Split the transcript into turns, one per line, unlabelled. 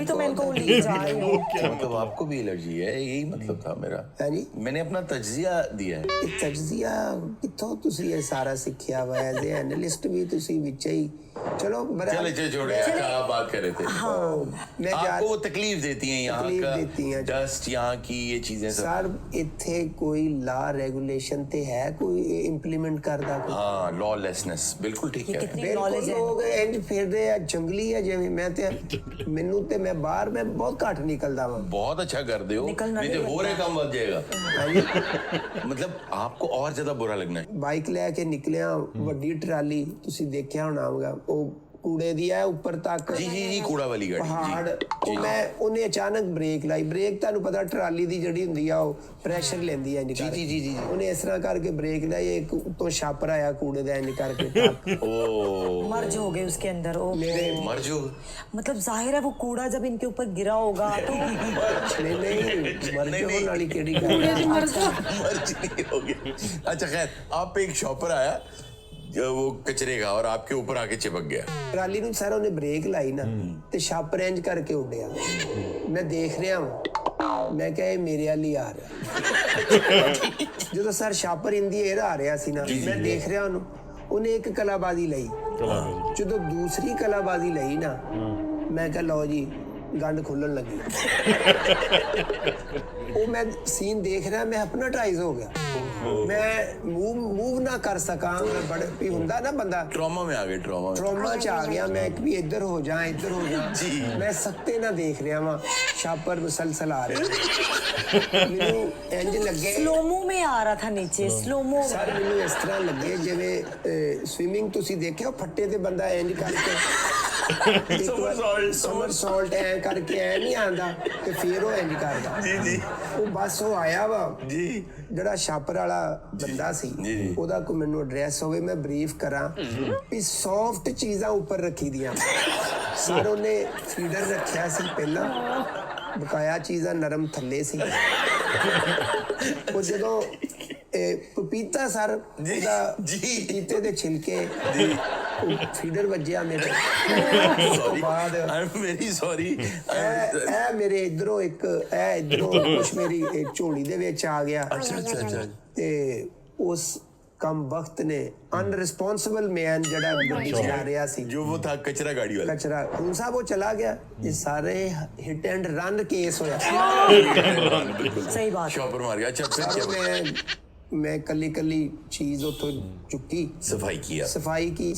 तो मैं इनको ले जा रही हूँ।
मतलब आपको भी एलर्जी है, यही मतलब था मेरा।
है जी
मैंने अपना तज्जिया दिया है।
ਇਹ ਤਜਜ਼ੀਆ ਕਿੱਥੋਂ ਤੁਸੀਂ ਇਹ ਸਾਰਾ ਸਿੱਖਿਆ ਵਾ ਐਜ਼ ए एनालिस्ट भी ਤੁਸੀਂ ਵਿੱਚ ਹੀ चलो
चले छोड़े, आप बात कर रहे थे।
मैं
आपको वो तकलीफ देती हैं यहाँ
तकलीफ
का
देती हैं।
डस्ट, यहाँ की ये चीजें सब।
सर इत्थे कोई ला रेगुलेशन ते है कोई इंप्लीमेंट करदा कोई
हाँ, लॉलेसनेस बिल्कुल ठीक है।
कितनी नॉलेज है
लोग इंज फिरदे आ जंगली है जिवें मैं ते मेनू ते मैं बाहर मैं बहुत घट निकलदा वां।
बहुत अच्छा कर दे हो,
निकलना
नहीं तो
नहीं
हो रहे काम बच जाएगा। मतलब आपको और ज्यादा बुरा लगना है।
बाइक लेके निकलिया वड्डी ट्राली तुसी देखिया होना होगा वो कूड़े दी है ऊपर तक
जी जी जी, कूड़ा वाली गाड़ी
पहाड़
जी,
ਉਹ ਮੈਂ ਉਹਨੇ ਅਚਾਨਕ ਬ੍ਰੇਕ ਲਾਈ ਬ੍ਰੇਕ ਤੁਹਾਨੂੰ ਪਤਾ ਟਰਾਲੀ ਦੀ ਜਿਹੜੀ ਹੁੰਦੀ ਆ ਉਹ ਪ੍ਰੈਸ਼ਰ ਲੈਂਦੀ ਹੈ
जी जी जी जी।
ਉਹਨੇ ਇਸ ਤਰ੍ਹਾਂ ਕਰਕੇ ਬ੍ਰੇਕ ਲਾਈ ਇੱਕ ਉੱਤੋਂ ਛਾਪਰ ਆਇਆ ਕੂੜੇ ਦਾ ਇੰਜ ਕਰਕੇ ਟੱਕ।
ओ
मर्ज हो गए उसके अंदर। ओ
मेरे
मर जो
मतलब जाहिर है वो कूड़ा जब इनके ऊपर गिरा होगा तो
नहीं मर
नहीं।
वाली केड़ी गल है?
मर्ज नहीं हो गया। अच्छा खैर, आप पे एक शॉपर आया जो वो कचरे का और आपके ऊपर आके चिपक गया।
ਟਰਾਲੀ ਨੂੰ ਸਰ ਉਹਨੇ ਬ੍ਰੇਕ ਲਾਈ ਨਾ ਤੇ ਛਾਪਰ ਇੰਜ ਕਰਕੇ ਉੱਡਿਆ ਮੈਂ ਦੇਖ ਰਿਹਾ ਹਾਂ ਮੈਂ ਕਿਹਾ ਇਹ ਮੇਰੇ ਵੱਲ ਹੀ ਆ ਰਿਹਾ ਜਦੋਂ ਸਰ ਛਾਪਰ ਇੰਦੀ ਏਰ ਆ ਰਿਹਾ ਸੀ ਨਾ ਮੈਂ ਦੇਖ ਰਿਹਾ ਉਹਨੂੰ ਉਹਨੇ ਇੱਕ ਕਲਾਬਾਜ਼ੀ ਲਈ ਜਦੋਂ ਦੂਸਰੀ ਕਲਾਬਾਜ਼ੀ ਲਈ ਨਾ ਮੈਂ ਕਿਹਾ ਲਓ ਜੀ ਗੰਢ ਖੁੱਲਣ ਲੱਗੀ ਉਹ ਮੈਂ ਸੀਨ ਦੇਖ ਰਿਹਾ ਮੈਂ ਹਿਪਨੋਟਾਈਜ਼ ਹੋ ਗਿਆ ਮੈਂ ਮੂਵ ਨਾ ਕਰ ਸਕਾਂ ਮੈਂ ਬੜਾ ਵੀ ਹੁੰਦਾ ਨਾ ਬੰਦਾ
ट्रॉमा में आ गए, ट्रॉमा में।
ट्रॉमा ਚ ਆ ਗਿਆ ਮੈਂ ਕਿ ਵੀ ਇੱਧਰ ਹੋ ਜਾ
ਜੀ।
ਮੈਂ ਸਖਤੇ ਨਾ ਦੇਖ ਰਿਹਾ ਵਾਂ ਛਾਪਰ ਮੁਸਲਸਲ ਆ ਰਿਹਾ ਮੈਨੂੰ ਇੰਜ ਲੱਗੇ
स्लोमो में आ रहा था नीचे स्लोमो।
ਸਰ ਮੈਨੂੰ ਇਸ ਤਰ੍ਹਾਂ ਲੱਗੇ ਜਿਵੇਂ ਸਵਿਮਿੰਗ ਤੁਸੀਂ ਦੇਖਿਆ ਫੱਟੇ ਤੇ ਬੰਦਾ ਇੰਜ ਕਰਕੇ ਸਮਰ ਸਾਲਟ ਐ ਕਰਕੇ ਐ ਨਹੀਂ ਆਂਦਾ ਤੇ ਫੇਰ ਉਹ ਇੰਜ ਕਰਦਾ
जी जी
ਉਹ ਬਸ ਉਹ ਆਇਆ ਵਾ
जी।
ਜਿਹੜਾ ਛਾਪਰ ਵਾਲਾ ਬੰਦਾ ਸੀ
ਜੀ।
ਉਹਦਾ ਕੋਈ ਮੈਨੂੰ ਐਡਰੈਸ ਹੋਵੇ ਮੈਂ ਬਰੀਫ ਕਰਾਂ ਵੀ ਸੌਫਟ ਚੀਜ਼ਾਂ ਉੱਪਰ ਰੱਖੀ ਦੀਆਂ ਸਰ ਉਹਨੇ ਫੀਡਰ ਰੱਖਿਆ ਸੀ ਪਹਿਲਾਂ ਬਕਾਇਆ ਚੀਜ਼ਾਂ ਨਰਮ ਥੱਲੇ ਸੀ ਉਹ ਜਦੋਂ ਪਪੀਤਾ ਸਰ ਉਹਦਾ
ਜੀ।
ਪਪੀਤੇ ਦੇ ਛਿਲਕੇ ਫੀਡਰ ਵੱਜਿਆ ਮੇਰੇ
सॉरी,
ਬਾਅਦ
आई एम वेरी सॉरी।
ਇਹ ਮੇਰੇ ਇਧਰੋਂ ਇੱਕ ਇਹ ਇਧਰੋਂ ਕੁਛ ਮੇਰੀ ਇਹ ਝੋਲੀ ਦੇ ਵਿੱਚ ਆ ਗਿਆ
अच्छा अच्छा अच्छा।
ਤੇ ਉਸ ਕਮ ਵਕਤ ਨੇ ਅਨਰਿਸਪੌਂਸਿਬਲ ਮੈਨ ਜਿਹੜਾ ਗੱਡੀ ਚਲਾ ਰਿਹਾ ਸੀ
जो वो था कचरा गाड़ी वाला।
ਕਚਰਾ ਹੁਣ ਸਾਹਿਬ ਉਹ ਚਲਾ ਗਿਆ ਇਹ ਸਾਰੇ ਹਿੱਟ ਐਂਡ ਰਨ ਕੇਸ ਹੋਇਆ
बिल्कुल
सही बात है।
शॉपर मार गया। अच्छा फिर
ਸਰ
क्या?
ਮੈਂ ਕੱਲੀ ਕੱਲੀ ਚੀਜ਼ ਉੱਥੋਂ ਚੁੱਕੀ
सफाई किया।
ਸਫਾਈ ਕੀ